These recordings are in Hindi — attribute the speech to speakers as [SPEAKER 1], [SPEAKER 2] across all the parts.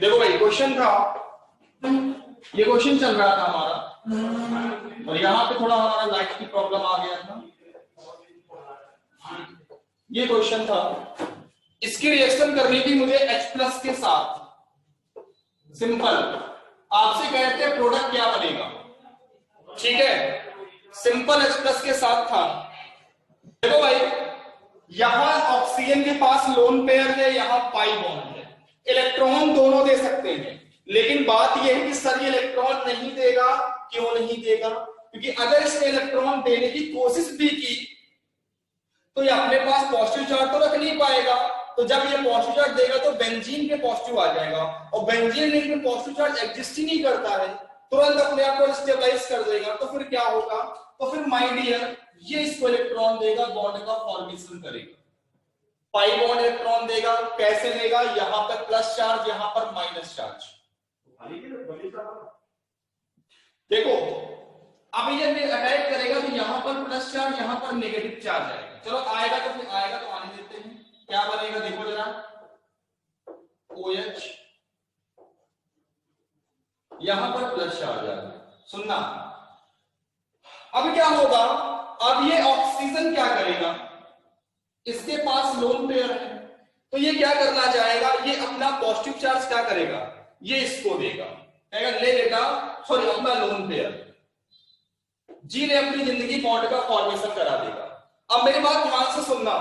[SPEAKER 1] देखो भाई क्वेश्चन था, ये क्वेश्चन चल रहा था हमारा और यहाँ पे थोड़ा हमारा लाइट की प्रॉब्लम आ गया था। ये क्वेश्चन था, इसकी रिएक्शन करनी थी मुझे H+ के साथ। सिंपल, आपसे कहते हैं प्रोडक्ट क्या बनेगा, ठीक है। सिंपल H+ के साथ था। देखो भाई, यहां ऑक्सीजन के पास लोन पेयर है, यहां पाई बॉन्ड है, इलेक्ट्रॉन दोनों दे सकते हैं, लेकिन बात यह है कि सर ये इलेक्ट्रॉन नहीं देगा। क्यों नहीं देगा? क्योंकि अगर इसने इलेक्ट्रॉन देने की कोशिश भी की तो ये अपने पास पॉजिटिव चार्ज तो रख नहीं पाएगा। तो जब ये पॉजिटिव चार्ज देगा तो बेंजीन के पॉजिटिव आ जाएगा, और बेंजीन रिंग में पॉजिटिव चार्ज एग्जिस्ट ही नहीं करता है, तुरंत अपने आप को स्टेबलाइज कर देगा। तो फिर क्या होगा? तो फिर माय डियर, ये इसको इलेक्ट्रॉन देगा, बॉन्ड का फॉर्मेशन करेगा, पाई बॉन्ड इलेक्ट्रॉन देगा। कैसे देगा? यहां पर प्लस चार्ज, यहां पर माइनस चार्ज। देखो अब ये अटैक करेगा तो यहां पर प्लस चार्ज, यहां पर नेगेटिव चार्ज आएगा। चलो आएगा तो फिर आएगा तो आने देते हैं। क्या बनेगा देखो जरा, OH, यहां पर प्लस चार्ज आएगा। सुनना, अब क्या होगा? अब ये ऑक्सीजन क्या करेगा? इसके पास लोन पेयर है, तो ये क्या करना चाहेगा? ये अपना पॉजिटिव चार्ज क्या करेगा? ये इसको देगा, कहेगा ले बेटा, सॉरी अपना लोन पेयर, जी ले अपनी जिंदगी, बॉन्ड का फॉर्मेशन करा देगा। अब मेरी बात ध्यान से सुनना,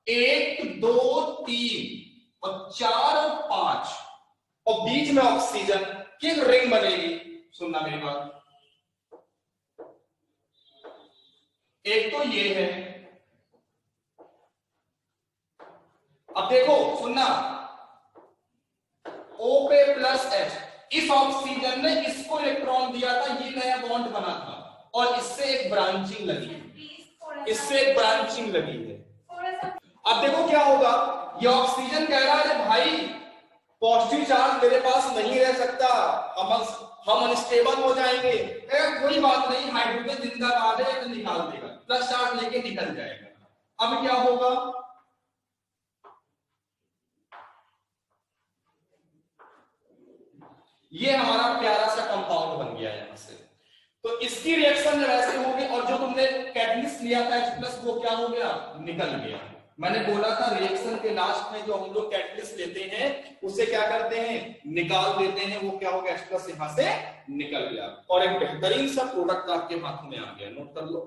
[SPEAKER 1] 1 2 3 और 4 और 5 और बीच में ऑक्सीजन की एक रिंग बनेगी। सुनना मेरी बात, एक तो ये है, अब देखो सुनना, O पे प्लस H, इस ऑक्सीजन ने इसको इलेक्ट्रॉन दिया था, ये नया बॉन्ड बना था और इससे एक ब्रांचिंग लगी है, इससे एक ब्रांचिंग लगी है। अब देखो क्या होगा, ये ऑक्सीजन कह रहा है भाई पॉजिटिव चार्ज मेरे पास नहीं रह सकता, हम अनस्टेबल हो जाएंगे। कोई बात नहीं, हाइड्रोजन जिंदाबाद है, तो निकाल देगा, प्लस चार्ज लेके निकल जाएगा। अब क्या होगा? ये हमारा प्यारा सा कंपाउंड बन गया यहां से। तो इसकी रिएक्शन जब ऐसे होगी और जो तुमने कैटलिस्ट लिया था H+, वो क्या हो गया? निकल गया। मैंने बोला था रिएक्शन के लास्ट में जो हम लोग कैटलिस्ट लेते हैं उसे क्या करते हैं? निकाल देते हैं। वो क्या हो गया? H+ यहां से निकल गया और एक बेहतरीन सा प्रोडक्ट आपके हाथ में आ गया। नोट कर लो,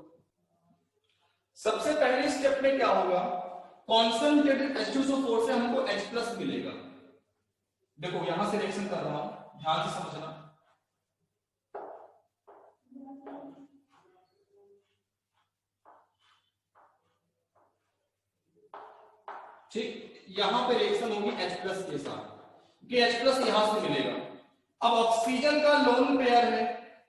[SPEAKER 1] सबसे पहले स्टेप में क्या होगा? कॉन्संट्रेटेड H2SO4 से हमको H+ मिलेगा। देखो यहां से रिएक्शन कर रहा हूं, ध्यान से समझना। ठीक, यहां पे रिएक्शन होगी H+ के साथ, कि H+ यहां से मिलेगा। अब ऑक्सीजन का लोन पेयर है,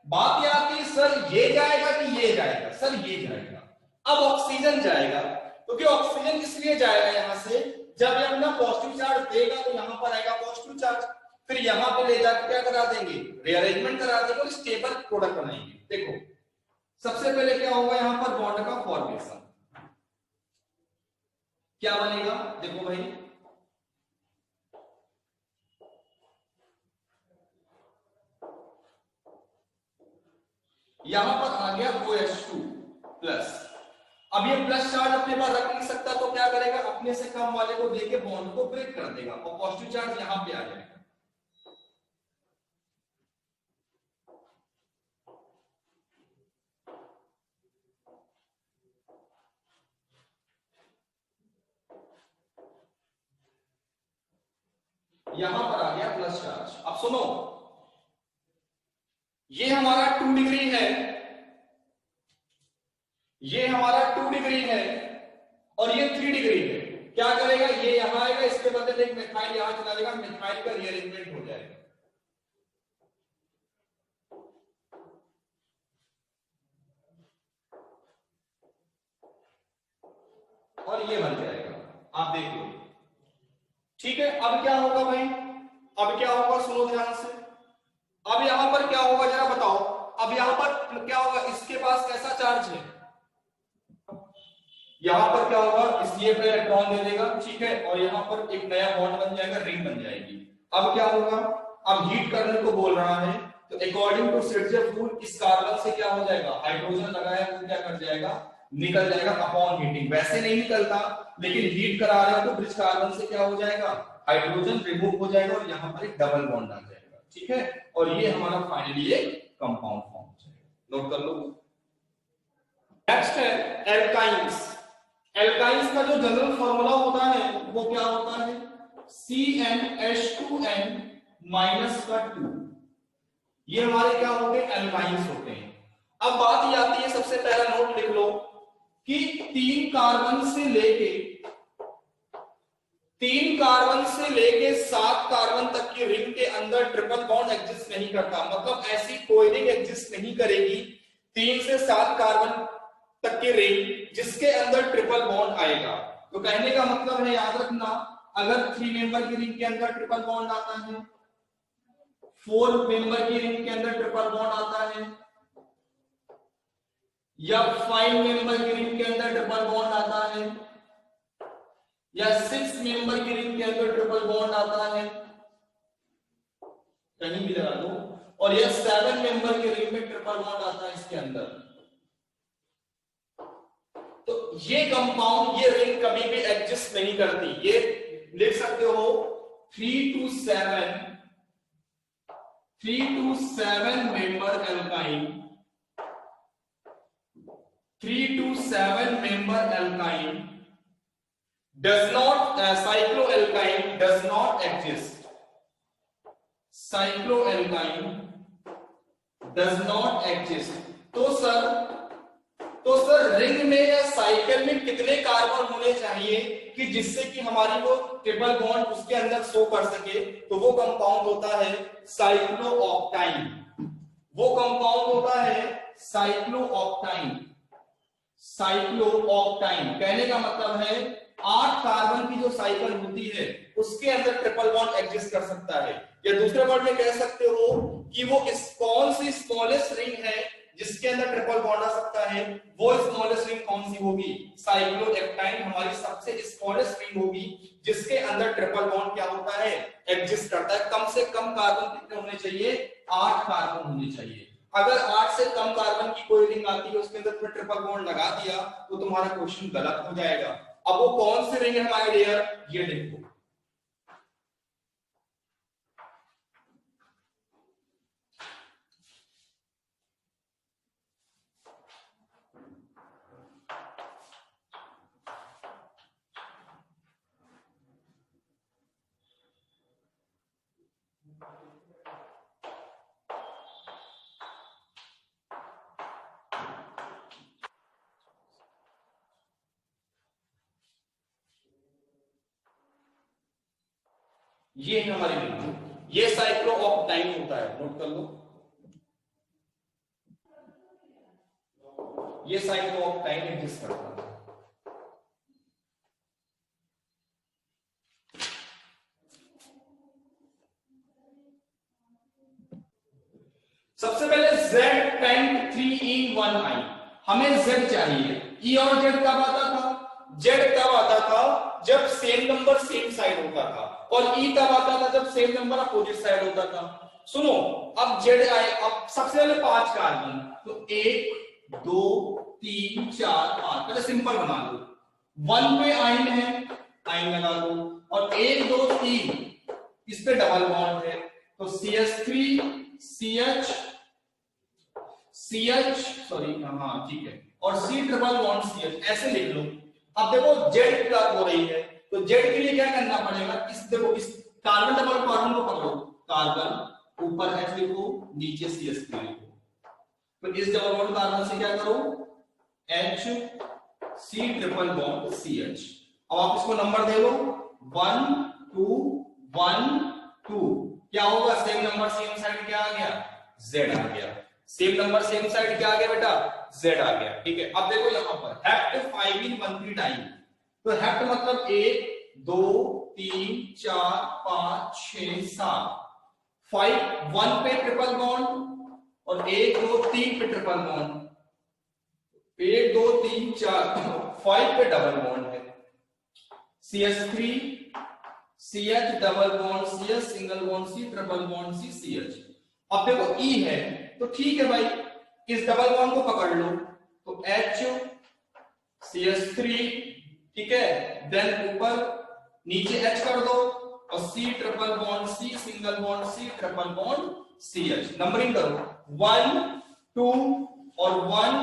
[SPEAKER 1] बात यह आती है सर ये जाएगा कि ये जाएगा? सर ये जाएगा। अब ऑक्सीजन जाएगा, क्योंकि ऑक्सीजन इसलिए जाएगा यहां से, जब ये अपना पॉजिटिव चार्ज देगा तो यहां पर आएगा पॉजिटिव चार्ज, फिर यहां पे ले जाकर क्या करा देंगे? रीअरेंजमेंट करा देंगे और स्टेबल प्रोडक्ट बनाएंगे। देखो सबसे पहले क्या होगा? यहां पर बॉन्ड का फॉर्मेशन क्या बनेगा? देखो भाई, यहां पर आ गया OH2+। अब ये प्लस चार्ज अपने पास रख नहीं सकता, तो क्या करेगा? अपने से कम वाले को देके बॉन्ड को ब्रेक कर देगा और पॉजिटिव चार्ज यहां पे आ जाएगा। यहां पर आ गया प्लस चार्ज। अब सुनो, ये हमारा 2 डिग्री है, ये हमारा 2 डिग्री है और ये 3 डिग्री है। क्या करेगा? ये यहां आएगा, इसके बदले एक मिथाइल यहां चला जाएगा, मिथाइल का रीअरेंजमेंट हो जाएगा। और ये बन जाएगा, आप देख लो। ठीक है, अब क्या होगा भाई? अब क्या होगा? सुनो ध्यान से। अब यहां पर क्या होगा जरा बताओ? अब यहां पर क्या होगा? इसके पास कैसा चार्ज है? यहां पर क्या होगा? इसलिए पे इलेक्ट्रॉन दे देगा, ठीक है, और यहां पर एक नया बॉन्ड बन जाएगा, रिंग बन जाएगी। अब क्या होगा, अब हीट करने को बोल रहा है, तो अकॉर्डिंग टू सेट्जेफ रूल इस कार्बन से क्या हो जाएगा, हाइड्रोजन लगाया तो क्या कर जाएगा, निकल जाएगा अपॉन हीटिंग। वैसे नहीं निकलता, लेकिन हीट करा रहे हो तो ब्रिज कार्बन से क्या हो जाएगा, हाइड्रोजन रिमूव हो जाएगा और यहाँ पर एक डबल बॉन्ड आ जाएगा। ठीक है, और ये हमारा फाइनली एक कंपाउंड फॉर्म हो जाएगा। नोट कर लो। नेक्स्ट है एल्काइंस। एल्काइंस का जो जनरल फॉर्मूला होता है वो क्या होता है, CnH2n -2। ये हमारे क्या होते हैं, एल्काइंस होते हैं। अब बात ये आती है, सबसे पहला नोट लिख लो कि 3 कार्बन से लेके 7 कार्बन तक की रिंग के अंदर ट्रिपल बॉन्ड एग्जिस्ट नहीं करता। मतलब ऐसी कोई रिंग एग्जिस्ट नहीं करेगी 3 से 7 कार्बन तक की रिंग जिसके अंदर ट्रिपल बॉन्ड आएगा। तो कहने का मतलब है, याद रखना, अगर 3 मेंबर की रिंग के अंदर ट्रिपल बॉन्ड आता है, 4 मेंबर की रिंग के अंदर ट्रिपल बॉन्ड आता है, या 5 मेंबर की रिंग के अंदर ट्रिपल बॉन्ड आता है, या 6 मेंबर की रिंग के अंदर ट्रिपल बॉन्ड आता है, कहीं भी लगा दो, और यह 7 मेंबर की रिंग में ट्रिपल बॉन्ड आता है इसके अंदर, तो ये कंपाउंड, ये रिंग कभी भी एग्जिस्ट नहीं करती। ये लिख सकते हो 3 to 7 member alkyne, 3 to 7 member alkyne does not cycloalkyne does not exist, cycloalkyne does not exist। तो सर रिंग में या साइकिल में कितने कार्बन होने चाहिए कि जिससे कि हमारी वो ट्रिपल बॉन्ड उसके अंदर शो कर सके, तो वो कंपाउंड होता है साइक्लोऑक्टाइन। वो कंपाउंड होता है साइक्लोऑक्टाइन। साइक्लोऑक्टाइन कहने का मतलब है 8 कार्बन की जो साइकिल होती है उसके अंदर ट्रिपल बॉन्ड एग्जिस्ट कर सकता है। या दूसरे वर्ड में कह सकते हो कि वो कौन सी स्मॉलेस्ट रिंग है जिसके अंदर ट्रिपल बॉन्ड आ सकता है, वो स्मॉलेस्ट रिंग कौन सी होगी, साइक्लोएक्टाइन हमारी सबसे स्मॉलेस्ट रिंग होगी जिसके अंदर ट्रिपल बॉन्ड क्या होता है, एग्जिस्ट करता है। कम से कम कार्बन कितने होने चाहिए, 8 कार्बन होने चाहिए। अगर 8 से कम कार्बन की कोई रिंग आती है उसके अंदर ट्रिपल बॉन्ड लगा दिया तो तुम्हारा क्वेश्चन गलत हो जाएगा। अब वो कौन सी रिंग है माय डियर, ये देखो, ये है हमारी रिंग, ये साइक्लोऑक्टाइन होता है, नोट कर लो, ये साइक्लोऑक्टाइन एग्जिस्ट करता है। सबसे पहले Z3E1I, हमें Z चाहिए। E और Z कब आता था, Z तब आता था जब सेम नंबर सेम साइड होता था, और E तब आता था जब सेम नंबर अपोजिट साइड होता था। सुनो, अब Z आए, अब सबसे पहले 5 कार्बन, तो 1 2 3 4 5, पहले सिंपल बना लो। 1 पे आइन है, आइन लगा लो, और 1 2 3 इस पे डबल बॉन्ड है, तो CH3 CH सॉरी हाँ ठीक है, और C ट्रिपल बॉन्ड CH, ऐसे लिख लो। अब देखो Z क्या हो रही है, तो Z के लिए क्या करना पड़ेगा, देखो इस कार्बन डबल कार्बन को पकड़ो, कार्बन ऊपर H लिखो, नीचे CH3 लिखो, तो इस डबल बॉन्ड कार्बन से क्या करो, H C triple bond CH। अब आप इसको नंबर दे दो, 1 2 1 2, क्या होगा, सेम नंबर सेम साइड क्या आ गया, Z आ गया। सेम नंबर सेम साइड क्या आ गया बेटा, Z आ गया। ठीक है, अब देखो यहां पर हेप्ट 5'1'3 डाई, तो हेप्ट मतलब 1 2 3 4 5 6 7, 5 1 पे ट्रिपल बॉन्ड और 1 2 3 पे ट्रिपल बॉन्ड, 1 2 3 4 5 पे डबल बॉन्ड है। CH3 CH double bond CH single bond C triple bond C CH। अब देखो E है तो ठीक है भाई, इस डबल बॉन्ड को पकड़ लो तो H CH3, ठीक है, देन ऊपर नीचे H कर दो और C triple bond C single bond C triple bond CH। Numbering करो 1 2 और 1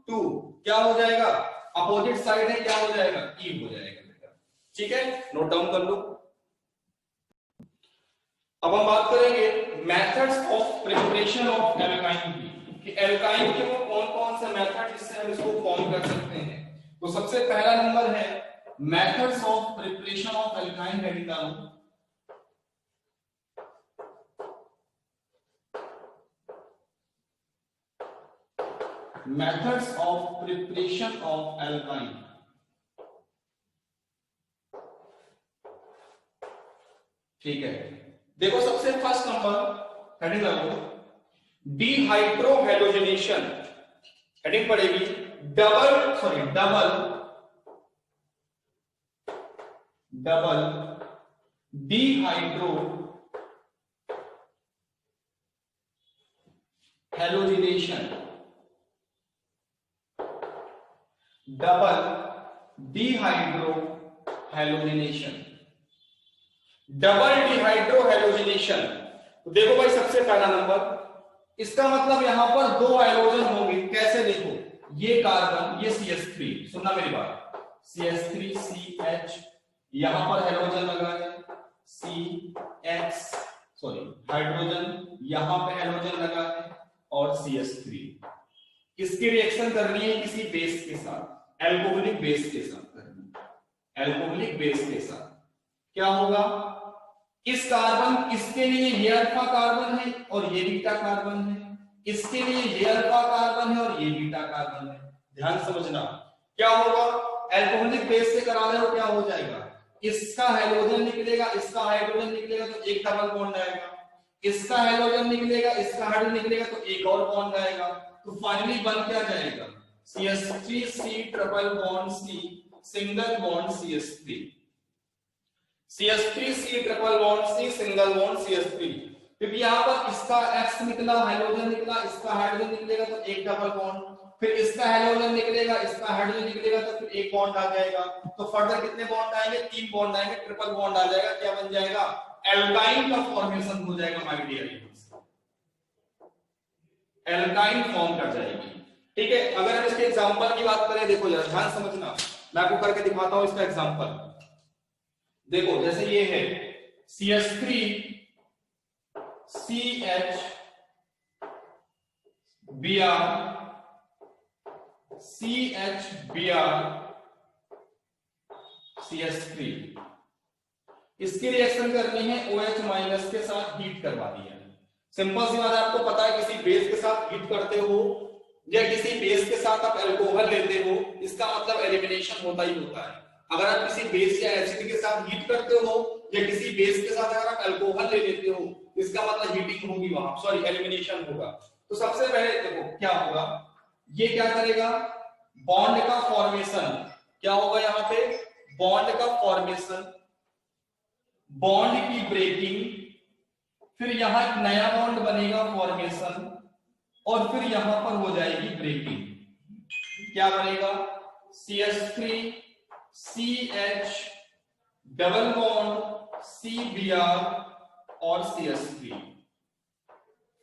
[SPEAKER 1] 2, क्या हो जाएगा, अपोजिट साइड है, क्या हो जाएगा, E हो जाएगा बेटा। ठीक है, नोट डाउन कर लो। अब हम बात करेंगे methods of preparation of alkyne की, कि एल्काइन के वो कौन कौन से मेथड जिससे हम इसको फॉर्म कर सकते हैं। तो सबसे पहला नंबर है methods of preparation of alkyne radical. Methods of preparation of alkyne, ठीक है। देखो सबसे फर्स्ट नंबर हेडिंग लगाओ, डिहाइड्रोहैलोजिनेशन, हेडिंग पड़ेगी double dehydro halogenation, double dehydro halogenation, double dehydro halogenation. तो देखो भाई सबसे पहला नंबर, इसका मतलब यहां पर दो हाइड्रोजन होंगे, कैसे देखो, ये कार्बन, ये CH3, सुनना मेरी बात, CH3 CH, यहां पर हाइड्रोजन लगा है CH, सॉरी हाइड्रोजन, यहां पे हाइड्रोजन लगा है और CH3। इसकी रिएक्शन करनी है किसी बेस के साथ, एल्कोहलिक बेस के साथ करनी है, एल्कोहलिक बेस के साथ। क्या होगा, इस कार्बन, इसके लिए ये अल्फा कार्बन है और ये बीटा कार्बन है, इसके लिए ये अल्फा कार्बन है और ये बीटा कार्बन है। ध्यान समझना, क्या होगा, एल्कोहलिक बेस से करा रहे हो, क्या हो जाएगा, इसका हाइड्रोजन निकलेगा, इसका हाइड्रोजन निकलेगा तो एक डबल बॉन्ड आएगा, इसका हाइड्रोजन निकलेगा, इसका हाइड्रोजन निकलेगा तो एक और बॉन्ड आएगा, तो फाइनली बन क्या जाएगा, CH3 C triple bond C single bond CH3, CH3 C triple bond C single bond CH3। क्योंकि यहाँ पर इसका X निकला, हाइड्रोजन निकला, इसका हाइड्रोजन निकलेगा तो एक डबल बॉन्ड, फिर इसका हाइड्रोजन निकलेगा, इसका हाइड्रोजन निकलेगा तो फिर एक बॉन्ड आ जाएगा, तो फर्दर कितने बॉन्ड आएंगे, 3 बॉन्ड आएंगे, ट्रिपल बॉन्ड आ जाएगा, क्या बन जाएगा, एल्काइन का फॉर्मेशन हो जाएगा माय डियर, एल्काइन फॉर्म कर जाएगी। ठीक है, अगर हम इसके एग्जांपल की बात करें, देखो जरा ध्यान समझना, मैं आपको करके दिखाता हूं इसका एग्जांपल। देखो जैसे ये है CH3 CH Br CH Br CH3, इसकी रिएक्शन करनी है OH माइनस के साथ, हीट करवा दी है। सिंपल सी बात है, आपको पता है किसी बेस के साथ हीट करते हो या किसी बेस के साथ आप अल्कोहल लेते हो, इसका मतलब एलिमिनेशन होता ही होता है। अगर आप किसी बेस या एसिड के साथ हीट करते हो या किसी बेस के साथ अगर आप अल्कोहल ले लेते हो, इसका मतलब हीटिंग होगी वहां, सॉरी एलिमिनेशन होगा। तो सबसे पहले देखो क्या होगा, ये क्या करेगा, बॉन्ड का फॉर्मेशन, क्या होगा यहाँ पे, बॉन्ड का फॉर्मेशन, बॉन्ड की ब्रेकिंग, फिर यहां एक नया बॉन्ड बनेगा फॉर्मेशन, और फिर यहां पर हो जाएगी ब्रेकिंग। क्या बनेगा, CH3 CH double bond CBr और CH3।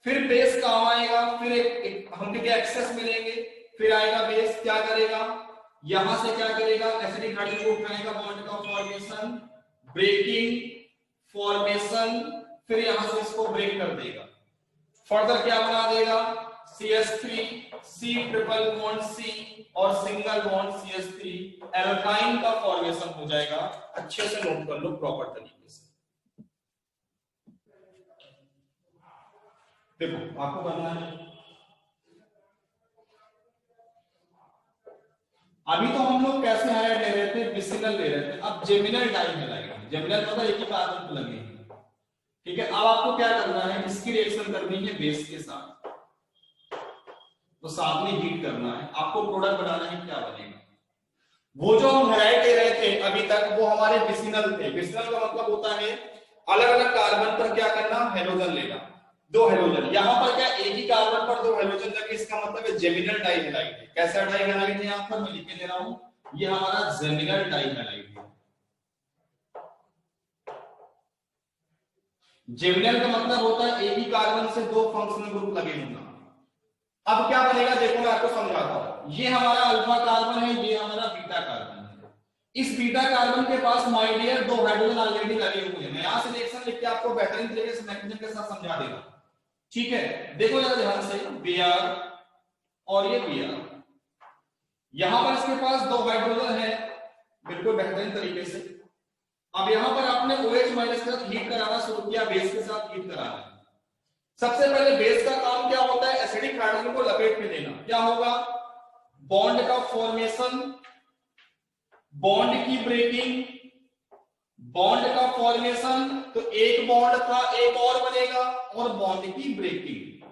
[SPEAKER 1] फिर बेस काम आएगा, फिर एक हम क्या एक्सेस मिलेंगे, फिर आएगा बेस, क्या करेगा, यहां से क्या करेगा, एसिडिक हाइड्रोजन को उठाएगा, बॉन्ड का फॉर्मेशन, ब्रेकिंग, फॉर्मेशन, फिर यहां से इसको ब्रेक कर देगा। फर्दर क्या बना देगा, CH3 C triple bond C और सिंगल बॉन्ड CH3, एल्काइन का फॉर्मेशन हो जाएगा। अच्छे से नोट कर लो प्रॉपर तरीके से। देखो आपको करना है, अभी तो हम लोग कैसे हाइड ले रहे थे, विसिनल ले रहे थे, अब जेमिनल टाइप में लगेगा। जेमिनल मतलब एक ही कार्बन पे लगे हैं, ठीक है। अब आपको क्या करना है, इसकी रिएक्शन करनी है बेस के साथ, तो साथ में हीट करना है, आपको प्रोडक्ट बनाना है, क्या बनेगा, वो जो हम हेलाइट ले रहे थे अभी तक वो हमारे विसिनल थे। विसिनल का मतलब होता है अलग अलग कार्बन पर क्या करना, हेलोजन लेना, दो हेलोजन। यहां पर क्या एक ही कार्बन पर दो हेलोजन लगे, इसका मतलब है जेमिनल डाइहेलाइड है। कैसा डाइहेलाइड है, यहां पर मैं लिख के दे रहा हूं, ये हमारा जेमिनल डाइहेलाइड है। जेमिनल का मतलब होता है एक ही कार्बन से दो फंक्शनल ग्रुप लगे होना। अब क्या बनेगा देखो मैं आपको समझाता हूं। ये हमारा अल्फा कार्बन है, ये हमारा बीटा कार्बन है। इस बीटा कार्बन के पास माय डियर दो हाइड्रोजन ऑलरेडी लगे हुए हैं। मैं यहां से रिएक्शन लिख के आपको बेहतरीन तरीके से मैकेनिज्म के साथ समझा देगा। ठीक है, देखो जरा ध्यान से, Br और ये Br, यहां पर इसके पास दो हाइड्रोजन है बिल्कुल बेहतरीन तरीके से। अब यहां पर आपने OH माइनस के साथ हीट कराना शुरू किया, बेस के साथ हीट कराना। सबसे पहले बेस का काम क्या होता है, एसिडिक हाइड्रोजन को लपेट में देना। क्या होगा, बॉन्ड का फॉर्मेशन, बॉन्ड की ब्रेकिंग, बॉन्ड का फॉर्मेशन, तो एक बॉन्ड था एक और बनेगा, और बॉन्ड की ब्रेकिंग।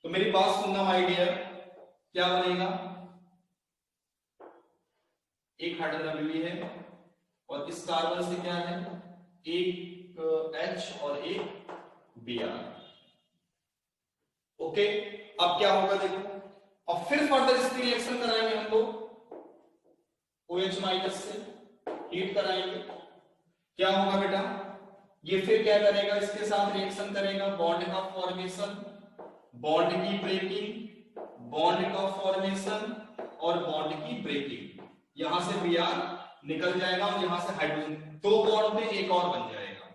[SPEAKER 1] तो मेरी बात सुनना माय डियर, क्या बनेगा, एक हाइड्रोजन मिली है और इस कार्बन से क्या है, एक H और एक Br। ओके, अब क्या होगा देखो, अब फिर फर्दर इसकी रिएक्शन कराएंगे हम लोग, OH माइनस से हीट कराएंगे। क्या होगा बेटा, ये फिर क्या करेगा, इसके साथ रिएक्शन करेगा, बॉन्ड का फॉर्मेशन, बॉन्ड की ब्रेकिंग, बॉन्ड का फॉर्मेशन और बॉन्ड की ब्रेकिंग। यहां से Br निकल जाएगा और यहां से हाइड्रोजन, दो बॉन्ड में एक और बन जाएगा।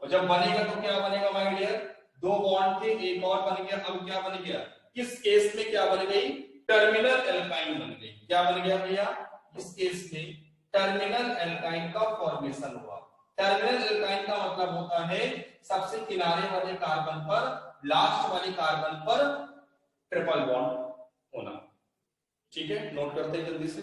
[SPEAKER 1] और जब बनेगा तो क्या बनेगा माय डियर, दो बॉन्ड थे एक और बन गया। अब क्या बन गया, इस केस में क्या बन गई, टर्मिनल एल्काइन बन गई। क्या बन गया भैया, इस केस में टर्मिनल एल्काइन का फॉर्मेशन हुआ। टर्मिनल एल्काइन का मतलब होता है सबसे किनारे वाले कार्बन पर, लास्ट वाले कार्बन पर ट्रिपल बॉन्ड होना। ठीक है, नोट करते हैं जल्दी से।